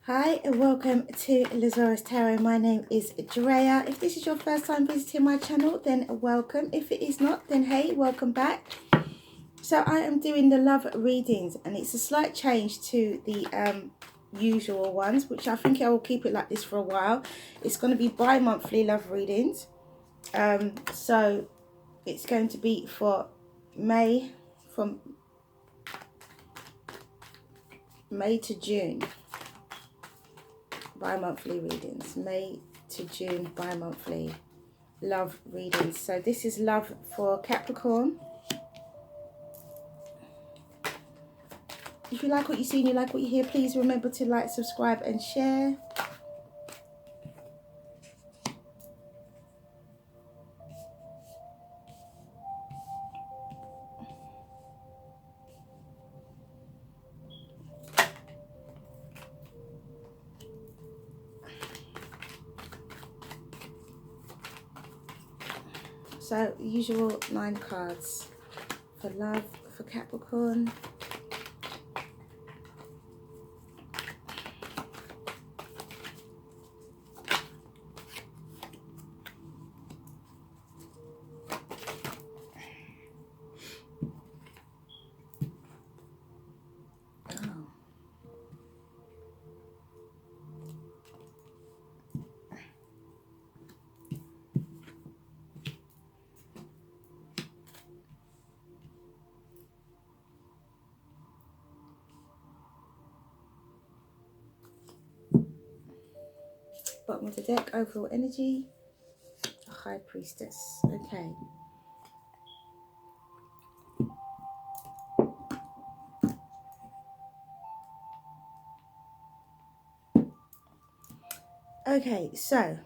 Hi and welcome to Zarious Tarot. My name is Drea. If this is your first time visiting my channel, then welcome. If it is not, then hey, welcome back. So I am doing the love readings, and it's a slight change to the usual ones, which I think I will keep it like this for a while. It's going to be bi-monthly love readings. So it's going to be for May, from May to June. Bi-monthly readings, May to June, bi-monthly love readings. So this is love for Capricorn. If you like what you see and you like what you hear, please remember to like, subscribe and share. So usual 9 cards for love for Capricorn. Bottom of the deck, overall energy, High Priestess. Okay. Okay, so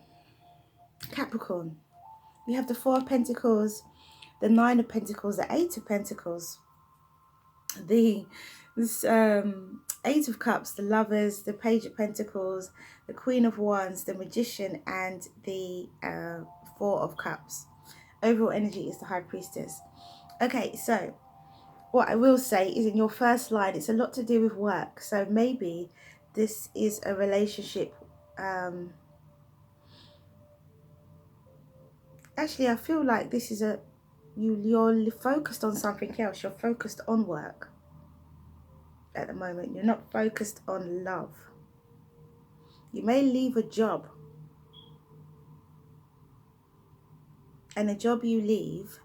Capricorn, we have the 4 of Pentacles, the 9 of Pentacles, the 8 of Pentacles, the Eight of Cups, the Lovers, the Page of Pentacles, the Queen of Wands, the Magician, and the 4 of Cups. Overall energy is the High Priestess. Okay, so what I will say is, in your first line, it's a lot to do with work. So maybe this is a relationship. Actually, I feel like this is you're focused on something else. You're focused on work at the moment. You're not focused on love. You may leave a job, and the job you leave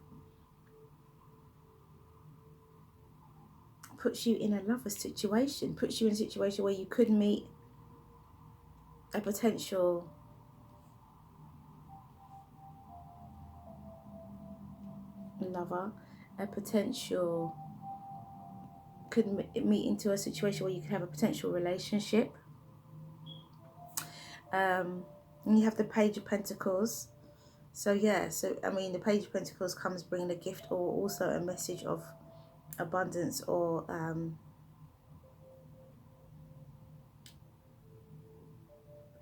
puts you in a lover situation, puts you in a situation where you could meet a potential lover, a potential, could meet into a situation where you could have a potential relationship. And you have the Page of Pentacles. So yeah, so I mean, the Page of Pentacles comes bringing a gift, or also a message of abundance, or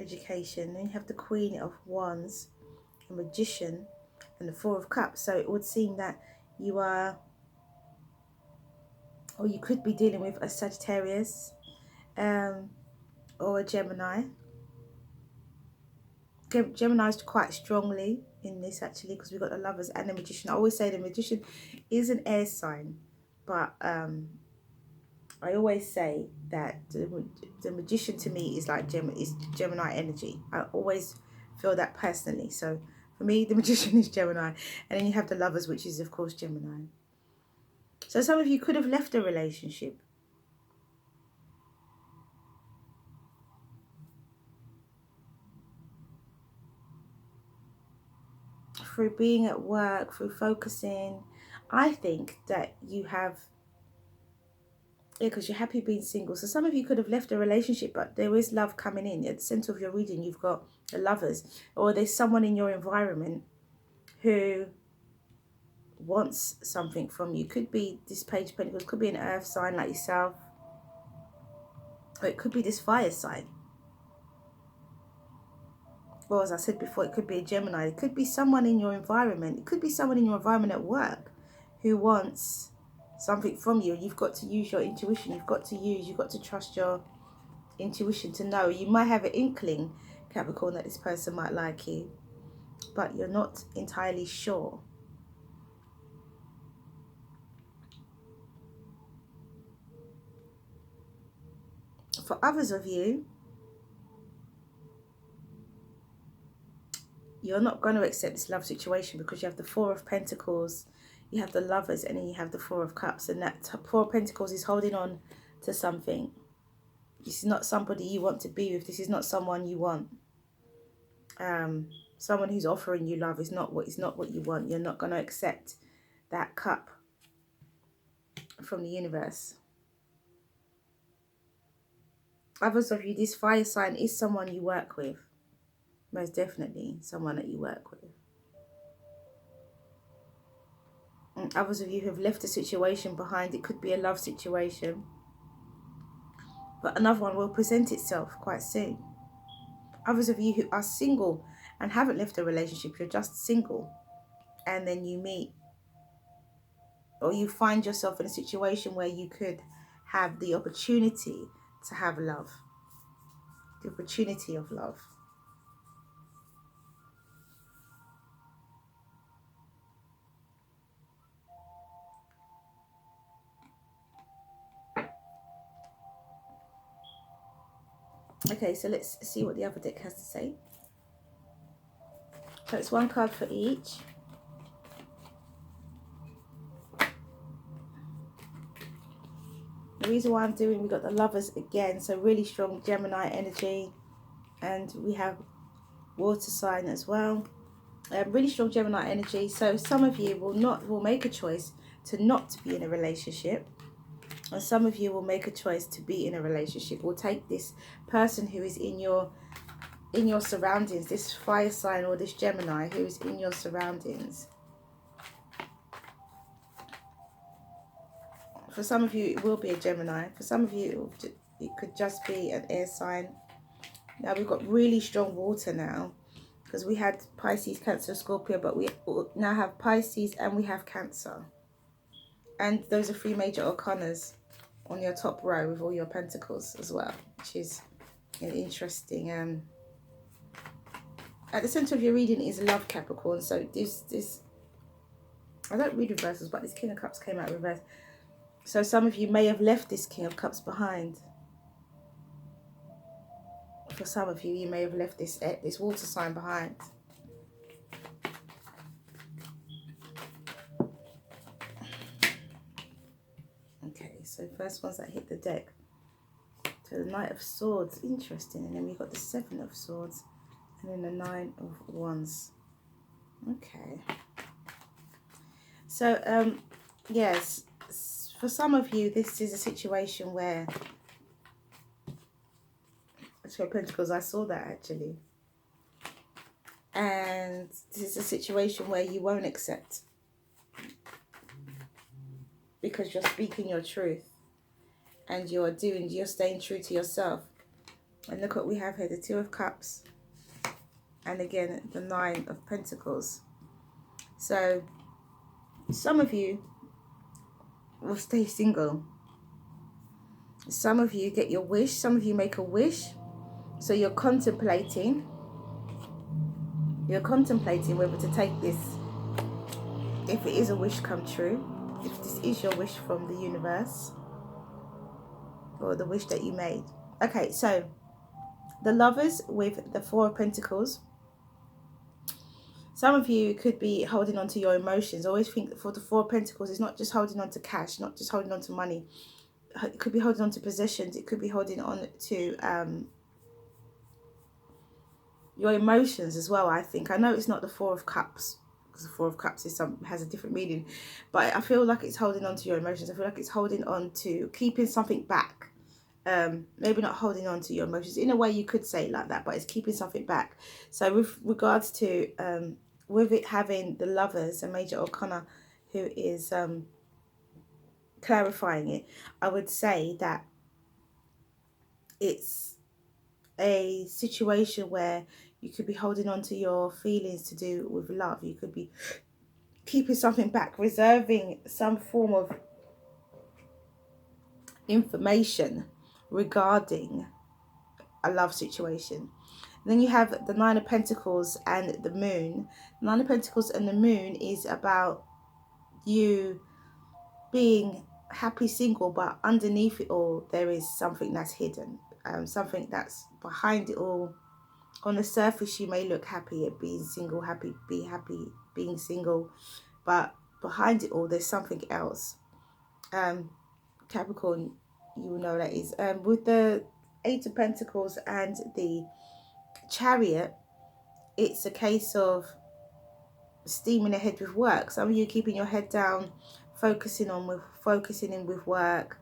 education. Then you have the Queen of Wands, the Magician, and the 4 of Cups. So it would seem that you are, or you could be dealing with a Sagittarius, or a Gemini. Gemini is quite strongly in this, actually, because we've got the Lovers and the Magician. I always say the Magician is an air sign, but I always say that the Magician to me is like Gemini energy. I always feel that personally. So for me, the Magician is Gemini, and then you have the Lovers, which is of course Gemini. So some of you could have left a relationship. Through being at work, through focusing. I think that you have, because you're happy being single. So some of you could have left a relationship, but there is love coming in. At the center of your reading, you've got the Lovers, or there's someone in your environment who wants something from you. Could be this Page of Pentacles, could be an earth sign like yourself, or it could be this fire sign. Well, as I said before, it could be a Gemini. It could be someone in your environment. It could be someone in your environment at work who wants something from you. You've got to use your intuition. You've got to trust your intuition to know. You might have an inkling, Capricorn, that this person might like you, but you're not entirely sure. For others of you, you're not going to accept this love situation because you have the Four of Pentacles, you have the Lovers, and then you have the Four of Cups. And that Four of Pentacles is holding on to something. This is not somebody you want to be with. This is not someone you want. Someone who's offering you love is not what you want. You're not going to accept that cup from the universe. Others of you, this fire sign is someone you work with. Most definitely someone that you work with. And others of you have left a situation behind. It could be a love situation, but another one will present itself quite soon. Others of you who are single and haven't left a relationship, you're just single, and then you meet, or you find yourself in a situation where you could have the opportunity to have love. The opportunity of love. Okay, so let's see what the other deck has to say. So it's one card for each. The reason why I'm doing, we got the Lovers again, so really strong Gemini energy, and we have water sign as well. Really strong Gemini energy. So some of you will make a choice to not be in a relationship, and some of you will make a choice to be in a relationship. Will take this person who is in your surroundings, this fire sign or this Gemini who is in your surroundings. For some of you, it will be a Gemini. For some of you, it could just be an air sign. Now we've got really strong water now, because we had Pisces, Cancer, Scorpio, but we now have Pisces and we have Cancer. And those are three major arcanas on your top row with all your pentacles as well, which is an interesting... At the center of your reading is love, Capricorn. So this I don't read reversals, but this King of Cups came out reverse. So some of you may have left this King of Cups behind. For some of you, you may have left this water sign behind. Okay, so first ones that hit the deck. So the Knight of Swords, interesting. And then we've got the Seven of Swords. And then the Nine of Wands. Okay. So, yes, for some of you, this is a situation where... Two of Pentacles, I saw that actually. And this is a situation where you won't accept, because you're speaking your truth and you're staying true to yourself. And look what we have here, the Two of Cups, and again the Nine of Pentacles. So some of you will stay single. Some of you get your wish. Some of you make a wish. So you're contemplating whether to take this, if it is a wish come true, if this is your wish from the universe, or the wish that you made. Okay, so the Lovers with the Four of Pentacles. Some of you could be holding on to your emotions. I always think that for the Four of Pentacles, it's not just holding on to cash, not just holding on to money. It could be holding on to possessions. It could be holding on to your emotions as well, I think. I know it's not the Four of Cups, because the Four of Cups has a different meaning, but I feel like it's holding on to your emotions. I feel like it's holding on to keeping something back. Maybe not holding on to your emotions. In a way, you could say it like that, but it's keeping something back. So with regards to, with it having the Lovers, a major arcana, who is clarifying it, I would say that it's a situation where you could be holding on to your feelings to do with love. You could be keeping something back, reserving some form of information regarding a love situation. Then you have the Nine of Pentacles and the Moon. Nine of Pentacles and the Moon is about you being happy single, but underneath it all there is something that's hidden, something that's behind it all. On the surface you may look happy at being single, be happy being single, but behind it all there's something else. Capricorn, you will know that is. With the Eight of Pentacles and the Chariot, it's a case of steaming ahead with work. Some of you keeping your head down, focusing in with work,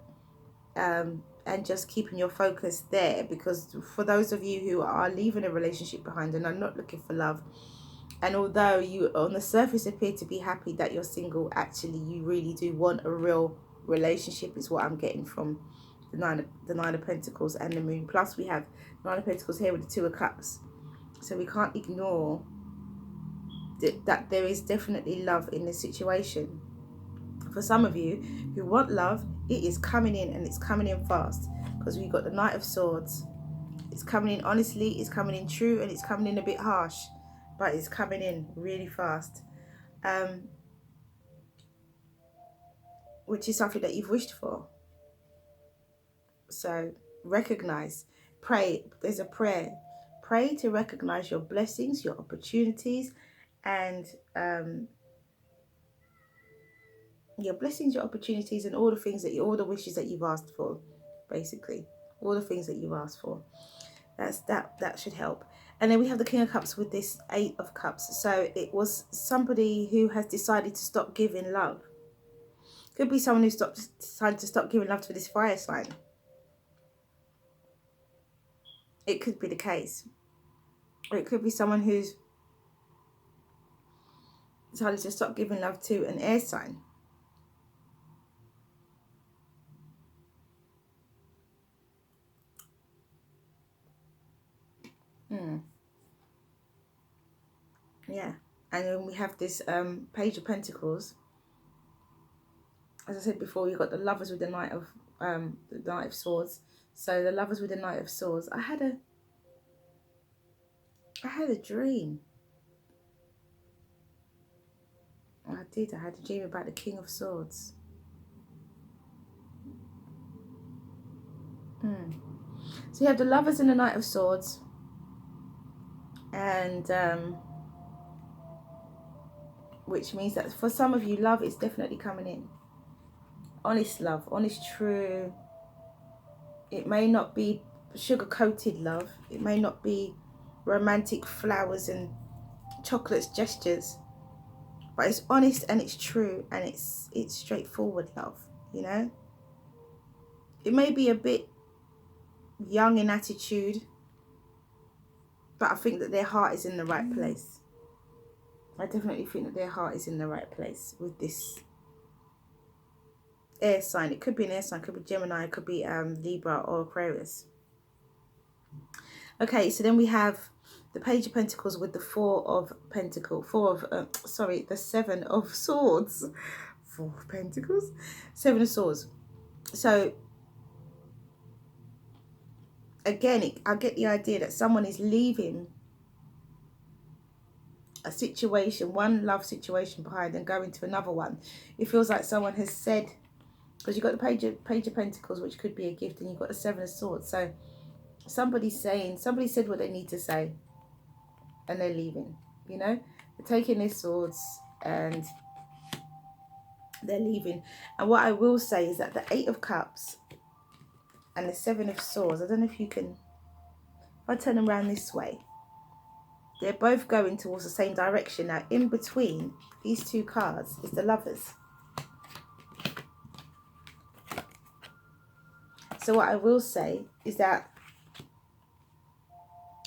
and just keeping your focus there. Because for those of you who are leaving a relationship behind and are not looking for love, and although you on the surface appear to be happy that you're single, actually you really do want a real relationship, is what I'm getting from the Nine of Pentacles and the Moon. Plus we have Nine of Pentacles here with the Two of Cups, so we can't ignore that there is definitely love in this situation. For some of you who want love, it is coming in, and it's coming in fast, because we've got the Knight of Swords. It's coming in honestly, it's coming in true, and it's coming in a bit harsh, but it's coming in really fast, which is something that you've wished for. So recognize, pray. There's a prayer. Pray to recognize your blessings, your opportunities, and your blessings, your opportunities, and all the things that all the wishes that you've asked for, basically all the things that you've asked for. That should help. And then we have the King of Cups with this Eight of Cups. So it was somebody who has decided to stop giving love. Could be someone who decided to stop giving love to this fire sign. It could be the case. Or it could be someone who's decided to stop giving love to an air sign. Yeah. And then we have this Page of Pentacles. As I said before, you've got the Lovers with the Knight of Swords. So the Lovers with the Knight of Swords. I had a dream. I did. I had a dream about the King of Swords. So you have the Lovers and the Knight of Swords. And which means that for some of you, love is definitely coming in. Honest love, honest, true. It may not be sugar-coated love. It may not be romantic flowers and chocolates gestures. But it's honest and it's true, and it's straightforward love, you know. It may be a bit young in attitude, but I think that their heart is in the right place. I definitely think that their heart is in the right place with this air sign. It could be an air sign, it could be Gemini, it could be Libra or Aquarius. Okay, so then we have the Page of Pentacles with the the Seven of Swords. Four of Pentacles, Seven of Swords. So again, I get the idea that someone is leaving a situation, one love situation behind, and going to another one. It feels like someone has said, because you've got the Page of Pentacles, which could be a gift, and you've got the Seven of Swords. So somebody said what they need to say, and they're leaving, you know. They're taking their swords and they're leaving. And what I will say is that the Eight of Cups and the Seven of Swords, I don't know if you can, if I turn them around this way, they're both going towards the same direction. Now in between these two cards is the Lovers. So what I will say is that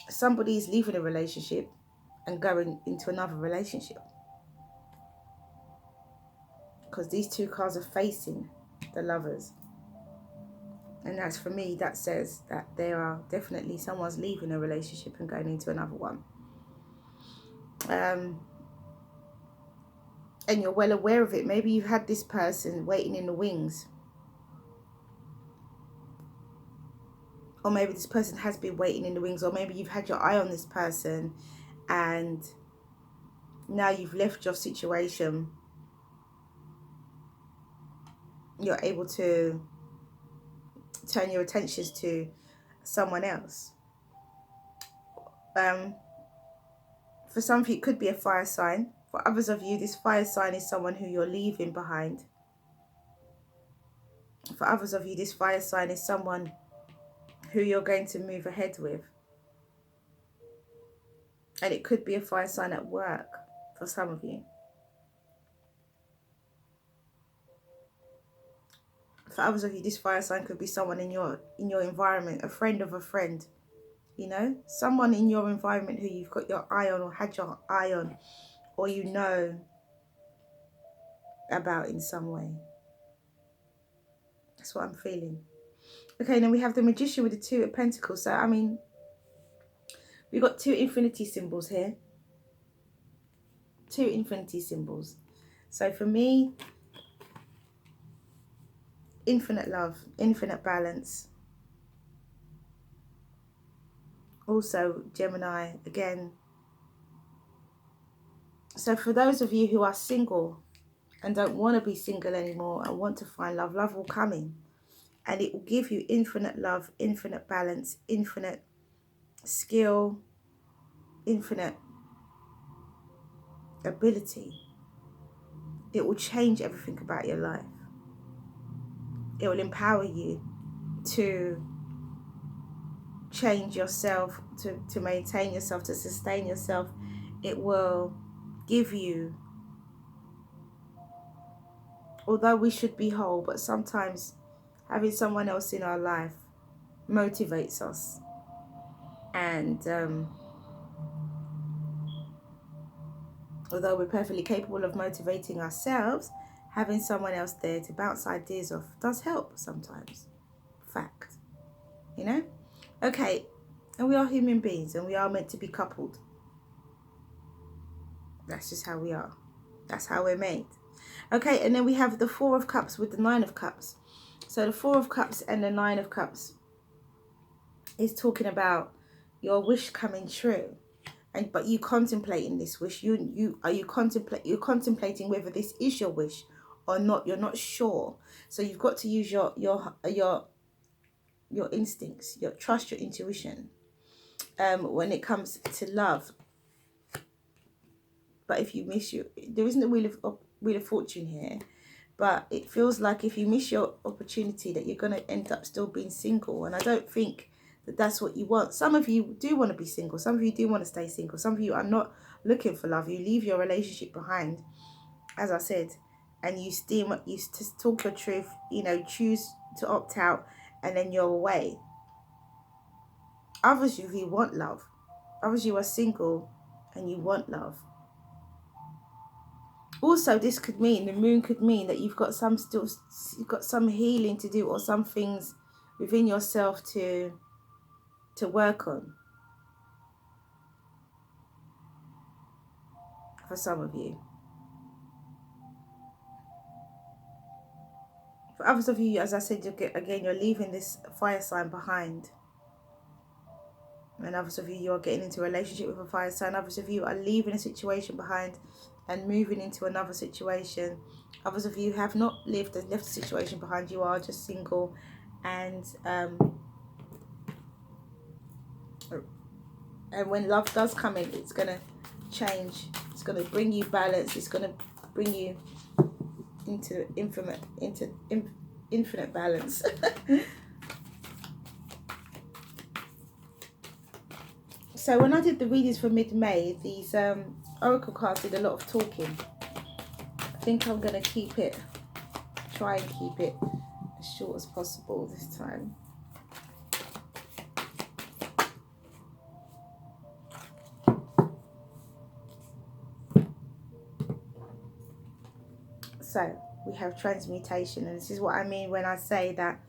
somebody is leaving a relationship and going into another relationship, because these two cards are facing the Lovers. And that's, for me, that says that there are definitely someone's leaving a relationship and going into another one. And you're well aware of it. Maybe you've had this person waiting in the wings. Or maybe this person has been waiting in the wings, or maybe you've had your eye on this person and now you've left your situation. You're able to turn your attentions to someone else. For some of you, it could be a fire sign. For others of you, this fire sign is someone who you're leaving behind. For others of you, this fire sign is someone who you're going to move ahead with. And it could be a fire sign at work for some of you. For others of you, this fire sign could be someone in your environment, a friend of a friend, you know, someone in your environment who you've got your eye on or had your eye on, or you know about in some way. That's what I'm feeling. Okay, then we have the Magician with the Two of Pentacles. So, I mean, we've got two infinity symbols here. Two infinity symbols. So for me, infinite love, infinite balance. Also, Gemini, again. So for those of you who are single and don't want to be single anymore and want to find love, love will come in. And it will give you infinite love, infinite balance, infinite skill, infinite ability. It will change everything about your life. It will empower you to change yourself, to maintain yourself, to sustain yourself. It will give you, although we should be whole, but sometimes having someone else in our life motivates us. And although we're perfectly capable of motivating ourselves, having someone else there to bounce ideas off does help sometimes. Fact. You know? Okay, and we are human beings and we are meant to be coupled. That's just how we are. That's how we're made. Okay, and then we have the Four of Cups with the Nine of Cups. So the Four of Cups and the Nine of Cups is talking about your wish coming true. But you contemplating this wish. You're contemplating whether this is your wish or not. You're not sure. So you've got to use your instincts, trust your intuition when it comes to love. But if you miss there isn't a wheel of fortune here, but it feels like if you miss your opportunity that you're going to end up still being single. And I don't think that that's what you want. Some of you do want to be single. Some of you do want to stay single. Some of you are not looking for love. You leave your relationship behind, as I said, and you talk your truth, you know, choose to opt out, and then you're away. Others of you want love. Others of you are single and you want love. Also, this could mean, the moon could mean that you've got some healing to do, or some things within yourself to work on. For some of you. For others of you, as I said, you're leaving this fire sign behind. And others of you, you're getting into a relationship with a fire sign. Others of you are leaving a situation behind and moving into another situation. Others of you have not left a situation behind. You are just single, and when love does come in, it's going to change. It's going to bring you balance. It's going to bring you into infinite balance. So when I did the readings for mid-May, these oracle cards did a lot of talking. I think I'm going to try and keep it as short as possible this time. So we have transmutation, and this is what I mean when I say that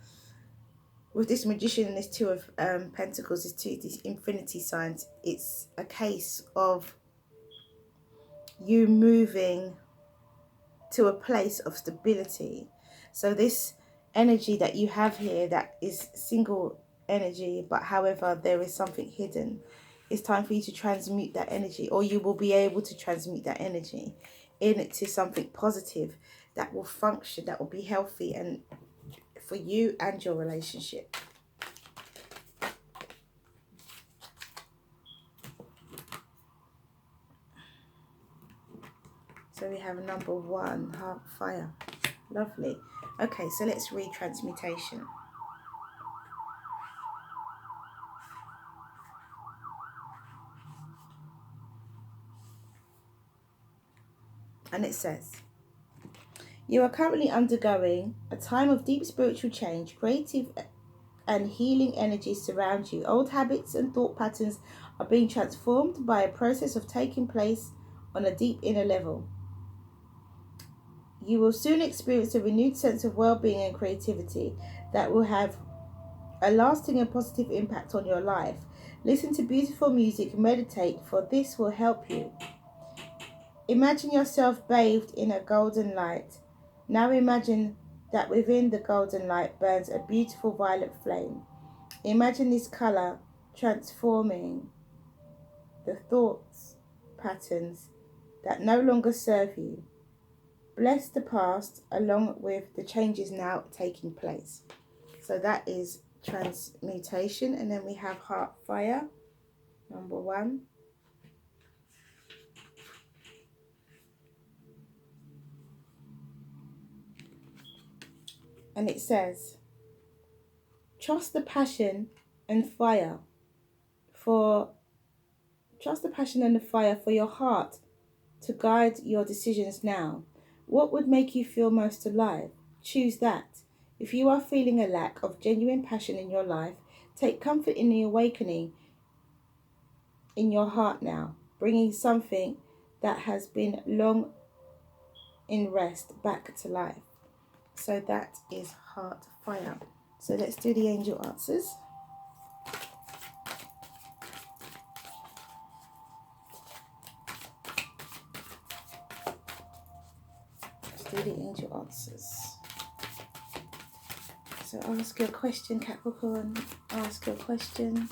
with this Magician and this Two of Pentacles, these infinity signs, it's a case of you moving to a place of stability. So this energy that you have here that is single energy, but however, there is something hidden. It's time for you to transmute that energy, or you will be able to transmute that energy into something positive that will function, that will be healthy and for you and your relationship. So we have number 1, heart, fire. Lovely. Okay, so let's read transmutation. And it says, you are currently undergoing a time of deep spiritual change. Creative and healing energies surround you. Old habits and thought patterns are being transformed by a process of taking place on a deep inner level. You will soon experience a renewed sense of well-being and creativity that will have a lasting and positive impact on your life. Listen to beautiful music, meditate, for this will help you. Imagine yourself bathed in a golden light. Now imagine that within the golden light burns a beautiful violet flame. Imagine this color transforming the thoughts patterns that no longer serve you. Bless the past along with the changes now taking place. So that is transmutation. And then we have heart, fire, number 1. And it says, trust the passion and fire for your heart to guide your decisions now. What would make you feel most alive? Choose that. If you are feeling a lack of genuine passion in your life, take comfort in the awakening in your heart now, bringing something that has been long in rest back to life. So that is heart, fire. So let's do the angel answers. Do the angel answers. So ask your question, Capricorn. Ask your question.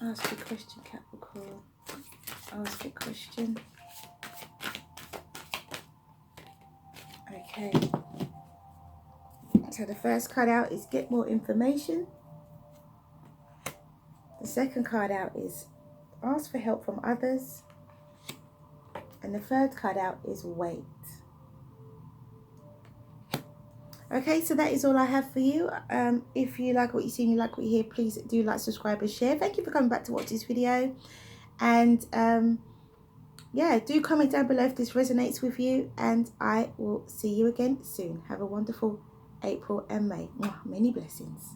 Ask your question, Capricorn. Ask your question. Okay. So the first card out is get more information. The second card out is ask for help from others. And the third card out is wait. Okay, so that is all I have for you. If you like what you see and you like what you hear, please do like, subscribe and share. Thank you for coming back to watch this video. And yeah, do comment down below if this resonates with you. And I will see you again soon. Have a wonderful April and May. Mwah, many blessings.